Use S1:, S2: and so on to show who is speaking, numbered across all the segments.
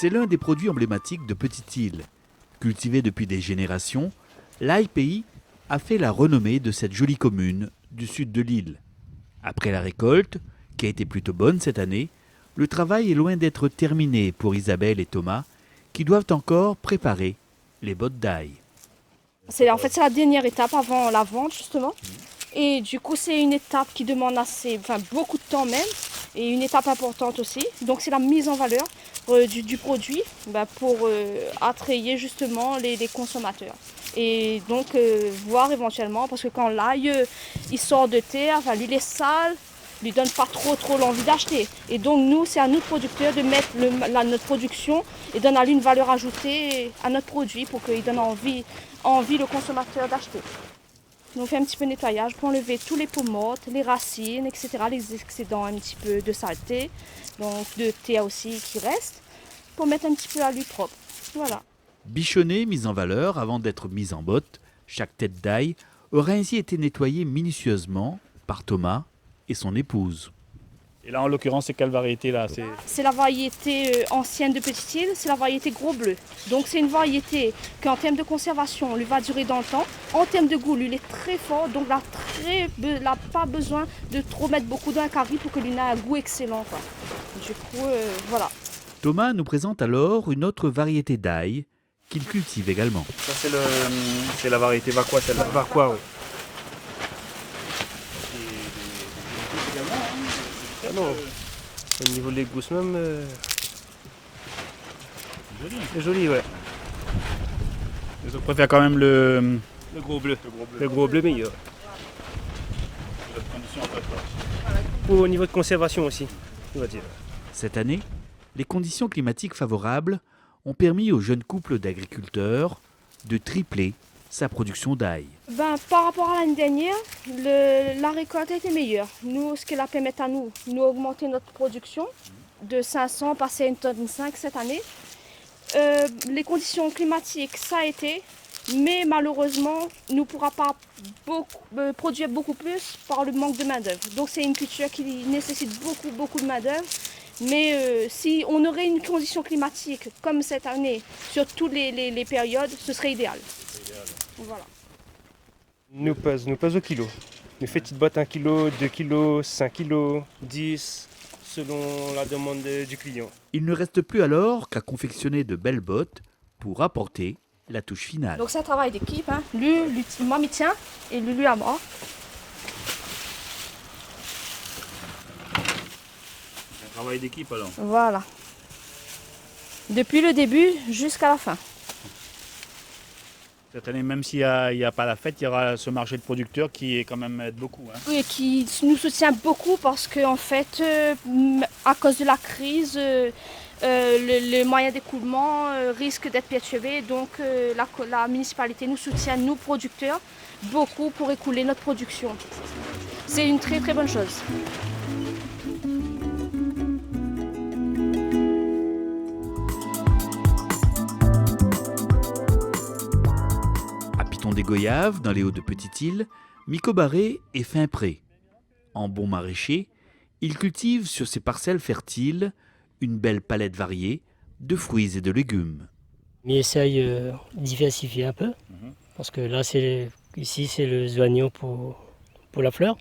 S1: C'est l'un des produits emblématiques de Petite-Île. Cultivé depuis des générations, l'ail pays a fait la renommée de cette jolie commune du sud de l'île. Après la récolte, qui a été plutôt bonne cette année, le travail est loin d'être terminé pour Isabelle et Thomas, qui doivent encore préparer les bottes d'ail.
S2: C'est la dernière étape avant la vente justement. Et du coup c'est une étape qui demande beaucoup de temps même. Et une étape importante aussi. Donc c'est la mise en valeur du produit pour attrayer justement les consommateurs. Et donc voir éventuellement, parce que quand l'ail il sort de terre, l'huile est sale, lui donne pas trop l'envie d'acheter. Et donc nous, c'est à nous producteurs de mettre notre production et donner une valeur ajoutée à notre produit pour qu'il donne envie le consommateur d'acheter. Donc on fait un petit peu de nettoyage pour enlever tous les peaux mortes, les racines, etc., les excédents un petit peu de saleté, donc de terre aussi qui reste, pour mettre un petit peu à l'huile propre. Voilà.
S1: Bichonnée, mise en valeur avant d'être mise en botte, chaque tête d'ail aurait ainsi été nettoyée minutieusement par Thomas et son épouse.
S3: Et là, en l'occurrence, c'est quelle variété là?
S2: C'est la variété ancienne de Petite-Île, c'est la variété Gros Bleu. Donc c'est une variété qui, en termes de conservation, lui va durer dans le temps. En termes de goût, lui, il est très fort, donc il n'a pas besoin de trop mettre beaucoup dans un curry pour que lui ait un goût excellent, quoi. Du coup, voilà.
S1: Thomas nous présente alors une autre variété d'ail qu'il cultive également.
S3: Ça, c'est la variété Vaqua, celle-là. Vaqua, oui. Ah non, au niveau des gousses même, c'est joli, ouais. Je préfère quand même le gros bleu. Le gros bleu meilleur. Au niveau de conservation aussi, on va dire.
S1: Cette année, les conditions climatiques favorables ont permis au jeune couple d'agriculteurs de tripler sa production d'ail.
S2: Par rapport à l'année dernière, la récolte a été meilleure. Nous, ce qui la permet à nous augmenter notre production de 500, passer à 1,5 tonne cette année. Les conditions climatiques, ça a été, mais malheureusement, nous ne pourra pas produire beaucoup plus par le manque de main-d'œuvre. Donc c'est une culture qui nécessite beaucoup de main-d'œuvre. Mais si on aurait une condition climatique comme cette année sur toutes les périodes, ce serait idéal. Voilà.
S3: Nous pèse au kilo. Nous fait petites bottes 1 kg, 2 kg, 5 kg, 10, selon la demande du client.
S1: Il ne reste plus alors qu'à confectionner de belles bottes pour apporter la touche finale.
S2: Donc c'est un travail d'équipe. Hein. Moi, m'y tient et lui à moi.
S3: C'est un travail d'équipe alors.
S2: Voilà. Depuis le début jusqu'à la fin.
S3: Cette année, même s'il n'y a pas la fête, il y aura ce marché de producteurs qui est quand même aide beaucoup. Hein.
S2: Oui, qui nous soutient beaucoup parce qu'en fait, à cause de la crise, le moyen d'écoulement risque d'être perturbé. Donc la municipalité nous soutient, nous producteurs, beaucoup pour écouler notre production. C'est une très bonne chose.
S1: Des Goyaves, dans les Hauts de Petite-Île, Miko Barré est fin prêt. En bon maraîcher, il cultive sur ses parcelles fertiles une belle palette variée de fruits et de légumes.
S4: Il essaye de diversifier un peu, parce que là, ici, c'est le oignons pour la fleur.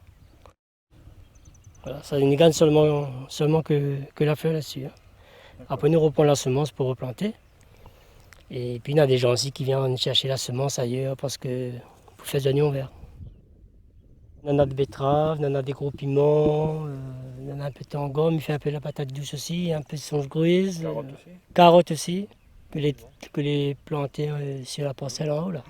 S4: Voilà, ça ne gagne seulement que la fleur là-dessus. Hein. Après, nous reprenons la semence pour replanter. Et puis il y a des gens aussi qui viennent chercher la semence ailleurs parce que pour faire des oignons verts. On en a des betteraves, on en a des gros piments, on en a un peu de tangaume, il fait un peu la patate douce aussi, un peu de songe-grise, carottes aussi, que les planter sur la parcelle en haut là.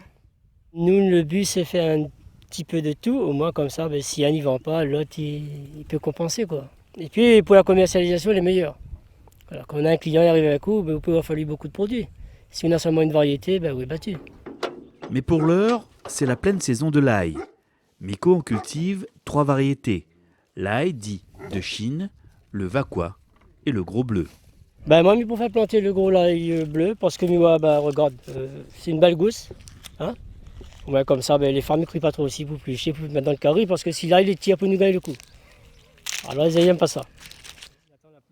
S4: Nous le but c'est faire un petit peu de tout, au moins comme ça, si un n'y vend pas, l'autre il peut compenser quoi. Et puis pour la commercialisation les meilleurs. Voilà, quand on a un client qui arrive à un coup, il peut avoir fallu beaucoup de produits. Si on a seulement une variété, on est battu.
S1: Mais pour l'heure, c'est la pleine saison de l'ail. Miko en cultive 3 variétés. L'ail dit de Chine, le Vaqua et le Gros Bleu.
S4: Moi, pour faire planter le gros l'ail bleu, parce que regarde, c'est une belle gousse. Hein? Ouais, comme ça, les femmes ne crient pas trop aussi pour plus mettre dans le carré, parce que si l'ail les tire pour nous gagner le coup. Alors ils n'aiment pas ça.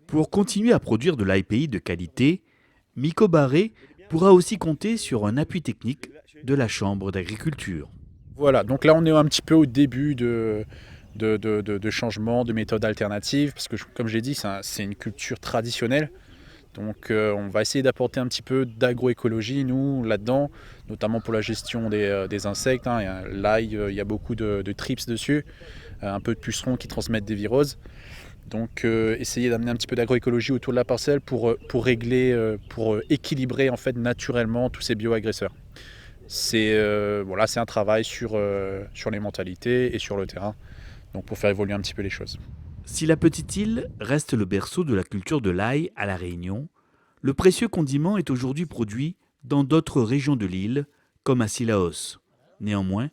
S1: Pour continuer à produire de l'ail pays de qualité, Miko Barré pourra aussi compter sur un appui technique de la Chambre d'agriculture.
S5: Voilà, donc là on est un petit peu au début de changements, de méthodes alternatives, parce que comme j'ai dit, c'est une culture traditionnelle. Donc on va essayer d'apporter un petit peu d'agroécologie, nous, là-dedans, notamment pour la gestion des insectes. L'ail, il y a beaucoup de trips dessus, un peu de pucerons qui transmettent des viroses. Donc essayer d'amener un petit peu d'agroécologie autour de la parcelle pour régler, pour équilibrer en fait naturellement tous ces bioagresseurs. C'est un travail sur les mentalités et sur le terrain, donc pour faire évoluer un petit peu les choses.
S1: Si la petite île reste le berceau de la culture de l'ail à La Réunion, le précieux condiment est aujourd'hui produit dans d'autres régions de l'île, comme à Sillaos. Néanmoins,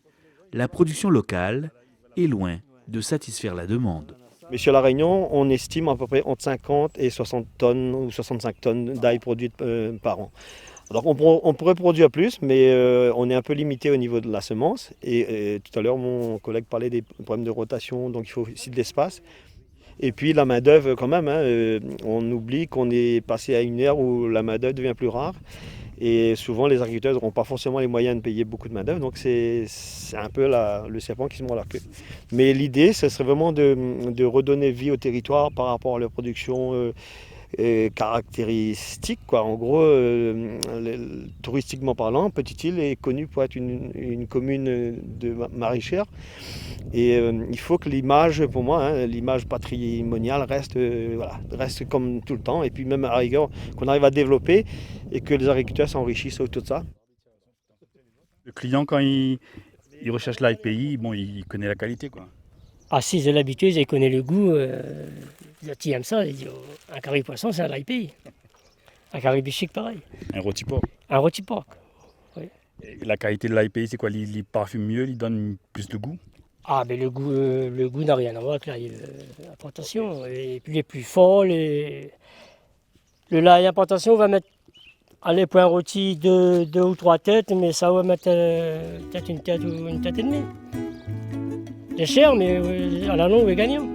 S1: la production locale est loin de satisfaire la demande.
S6: Mais sur La Réunion, on estime à peu près entre 50 et 60 tonnes ou 65 tonnes d'ail produites par an. Alors on pourrait produire plus, mais on est un peu limité au niveau de la semence. Et tout à l'heure, mon collègue parlait des problèmes de rotation, donc il faut aussi de l'espace. Et puis la main-d'œuvre quand même, on oublie qu'on est passé à une ère où la main-d'œuvre devient plus rare. Et souvent les agriculteurs n'auront pas forcément les moyens de payer beaucoup de main-d'œuvre, donc c'est un peu le serpent qui se mord la queue. Mais l'idée, ce serait vraiment de redonner vie au territoire par rapport à la production caractéristiques, quoi. En gros, touristiquement parlant, Petite-Île est connue pour être une commune de maraîchère. Et il faut que l'image, pour moi, l'image patrimoniale reste comme tout le temps. Et puis même à la rigueur, qu'on arrive à développer et que les agriculteurs s'enrichissent autour de ça.
S7: Le client, quand il recherche l'ail pays, bon, il connaît la qualité, quoi.
S4: Ah si, ils ont l'habitude, ils connaissent le goût. Ils aiment ça, ils disent un carré poisson, c'est un l'ail pays. Un carré bichic, pareil.
S7: Un rôti porc.
S4: Un rôti porc. Oui.
S7: Et la qualité de l'ail pays, c'est quoi? Il parfume mieux, il donne plus de goût?
S4: Ah, mais le goût n'a rien à voir avec l'ail importation. Et puis il est plus fort. Le l'ail importation, on va mettre, allez, pour un rôti, deux ou trois têtes, mais ça va mettre peut-être une tête ou une tête et demie. C'est cher, mais à la longue, on est gagnant.